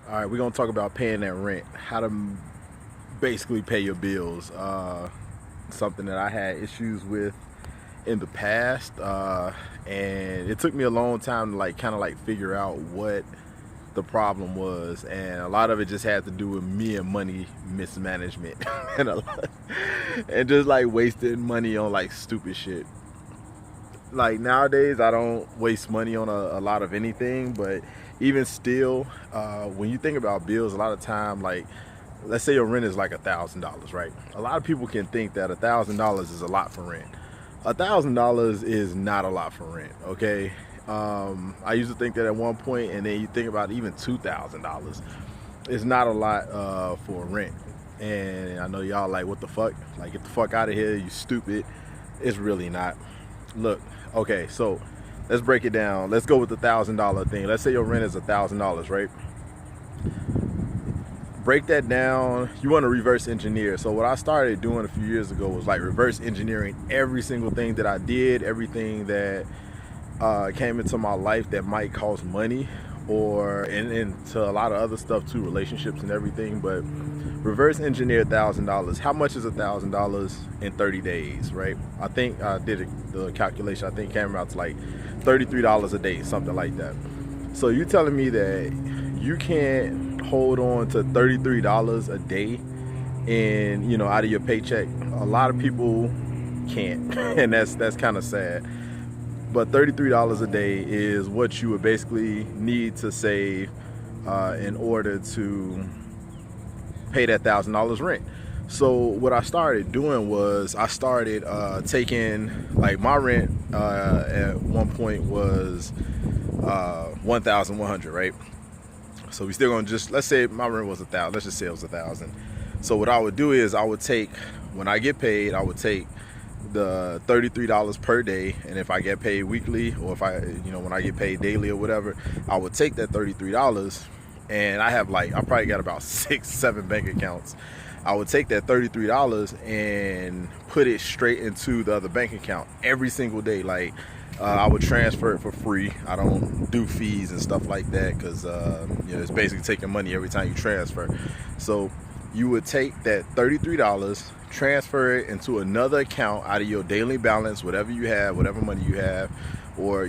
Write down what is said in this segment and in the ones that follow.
All right, we're gonna talk about paying that rent. How to basically pay your bills. Something that I had issues with in the past, and it took me a long time to like kind of like figure out what the problem was, and a lot of it just had to do with me and money mismanagement, and and just like wasting money on like stupid shit. Like nowadays I don't waste money on a lot of anything, but even still, when you think about bills, a lot of time, like let's say your rent is like $1,000, right? A lot of people can think that $1,000 is a lot for rent. $1,000 is not a lot for rent, okay? I used to think that at one point, and then you think about even $2,000. It's not a lot for rent. And I know y'all like, what the fuck? Like, get the fuck out of here, you stupid. It's really not. Look, okay, so let's break it down. Let's go with the $1,000 thing. Let's say your rent is $1,000, right? Break that down. You want to reverse engineer. So what I started doing a few years ago was like reverse engineering every single thing that I did, everything that came into my life that might cost money, or and into a lot of other stuff too, relationships and everything. But reverse engineer $1,000. How much is $1,000 in 30 days, right? I think I did the calculation. I think it came out to like $33 a day, something like that. So you telling me that you can't hold on to $33 a day and out of your paycheck? A lot of people can't, and that's kind of sad. But $33 a day is what you would basically need to save in order to pay that $1,000 rent. So what I started doing was I started taking, like, my rent at one point was 1,100, right? So we still gonna just, let's say my rent was 1,000. Let's just say it was 1,000. So what I would do is I would take, when I get paid, I would take the $33 per day, and if I get paid weekly, or if I, when I get paid daily or whatever, I would take that $33, and I have like, I probably got about 6-7 bank accounts. I would take that $33 and put it straight into the other bank account every single day. Like, I would transfer it for free. I don't do fees and stuff like that, because it's basically taking money every time you transfer. So you would take that $33, transfer it into another account out of your daily balance, whatever you have, whatever money you have, or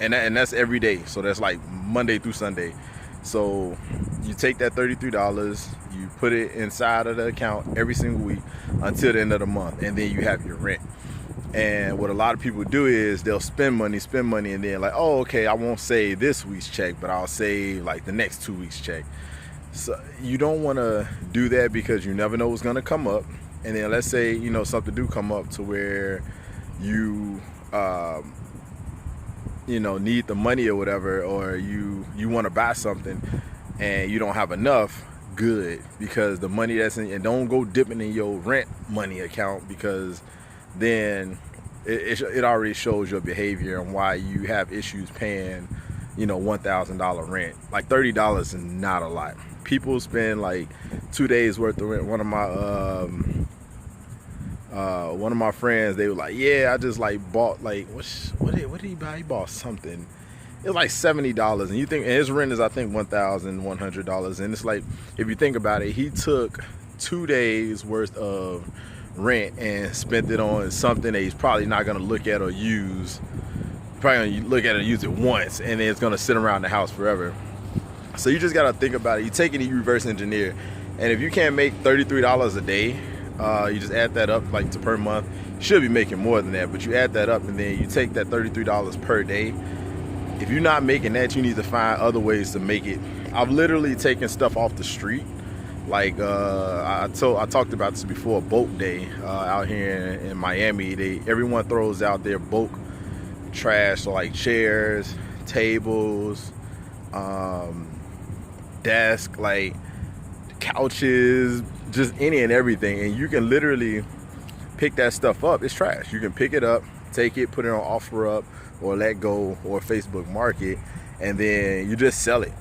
and that's every day. So that's like Monday through Sunday. So you take that $33, you put it inside of the account every single week until the end of the month, and then you have your rent. And what a lot of people do is they'll spend money, and then like, oh, okay, I won't save this week's check, but I'll save like the next 2 weeks' check. So you don't want to do that, because you never know what's going to come up. And then let's say, something do come up to where you, need the money or whatever, or you want to buy something and you don't have enough. Good, because the money that's in, and don't go dipping in your rent money account, because then it already shows your behavior and why you have issues paying, $1,000 rent. Like $30 is not a lot. People spend like 2 days worth of rent. One of my friends, they were like, yeah, I just like bought like what did he buy? He bought something. It was like $70, and you think, and his rent is, I think, $1,100. And it's like, if you think about it, he took 2 days worth of rent and spent it on something that he's probably not going to look at or use. Probably going to look at it and use it once, and then it's going to sit around the house forever. So you just got to think about it. You take it and you reverse engineer. And if you can't make $33 a day, you just add that up like to per month. You should be making more than that, but you add that up, and then you take that $33 per day. If you're not making that, you need to find other ways to make it. I've literally taken stuff off the street. Like I talked about this before, boat day out here in Miami. Everyone throws out their boat trash, so like chairs, tables, desk, like couches, just any and everything. And you can literally pick that stuff up. It's trash. You can pick it up, take it, put it on OfferUp or Let Go or Facebook Market, and then you just sell it.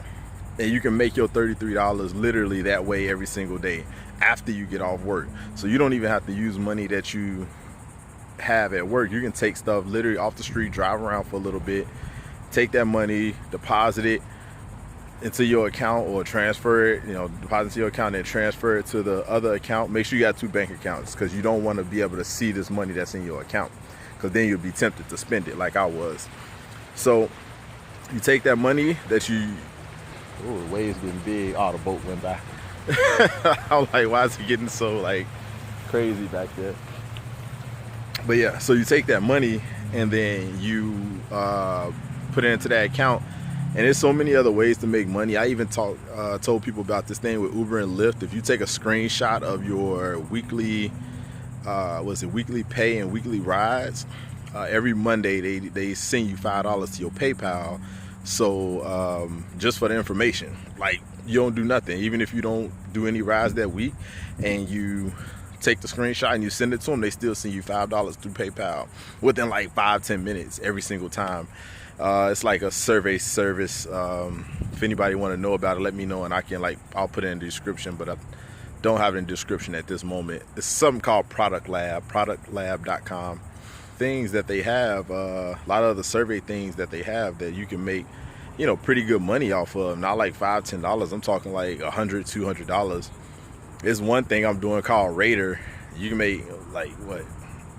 And you can make your $33 literally that way every single day after you get off work. So you don't even have to use money that you have at work. You can take stuff literally off the street, drive around for a little bit, take that money, deposit it, into your account or transfer it, deposit to your account and transfer it to the other account. Make sure you got 2 bank accounts, because you don't want to be able to see this money that's in your account, because then you'll be tempted to spend it like I was. So you take that money that you, oh, the waves getting big. Oh, the boat went by. I'm like, why is it getting so like crazy back there? But yeah, so you take that money and then you put it into that account. And there's so many other ways to make money. I even told people about this thing with Uber and Lyft. If you take a screenshot of your weekly, weekly pay and weekly rides, every Monday they send you $5 to your PayPal. So just for the information, like, you don't do nothing. Even if you don't do any rides that week and you take the screenshot and you send it to them, they still send you $5 through PayPal within like 5-10 minutes every single time. It's like a survey service. If anybody want to know about it, let me know, and I'll put it in the description, but I don't have it in the description at this moment. It's something called Product Lab, productlab.com. Things that they have, a lot of the survey things that they have that you can make, pretty good money off of. Not like $5-10. I'm talking like $100-$200. There's one thing I'm doing called Rater. You can make like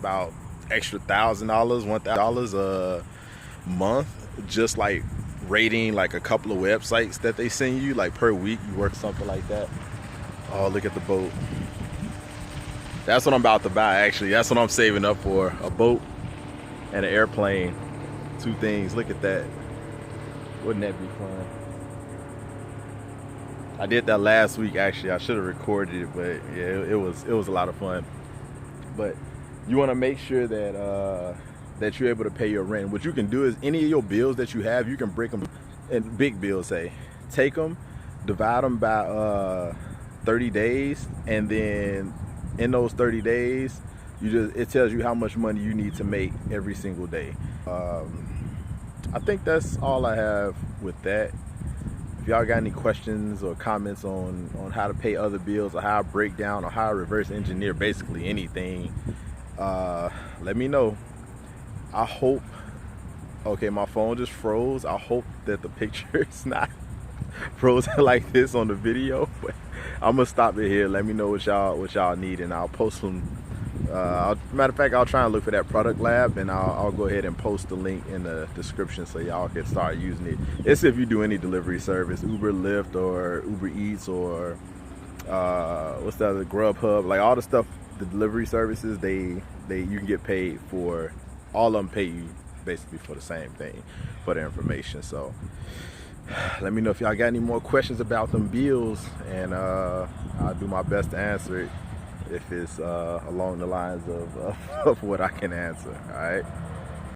about extra $1,000, $1,000 a month, just like rating like a couple of websites that they send you, like per week. You work something like that. Oh, look at the boat. That's what I'm about to buy, actually. That's what I'm saving up for, a boat and an airplane. 2 things. Look at that. Wouldn't that be fun? I did that last week, actually. I should have recorded it, but yeah, it was a lot of fun. But you want to make sure that that you're able to pay your rent. What you can do is, any of your bills that you have, you can break them in big bills, say. Take them, divide them by 30 days, and then in those 30 days, it tells you how much money you need to make every single day. I think that's all I have with that. If y'all got any questions or comments on how to pay other bills, or how I break down, or how I reverse engineer basically anything, let me know. I hope, okay, my phone just froze. I hope that the picture is not frozen like this on the video, but I'm gonna stop it here. Let me know what y'all need, and I'll post some. Matter of fact, I'll try and look for that Product Lab, and I'll go ahead and post the link in the description so y'all can start using it. It's if you do any delivery service, Uber, Lyft, or Uber Eats, or what's the other, Grubhub, like all the stuff, the delivery services, you can get paid for. All of them pay you basically for the same thing, for the information. So let me know if y'all got any more questions about them bills, and I'll do my best to answer it if it's along the lines of what I can answer. All right.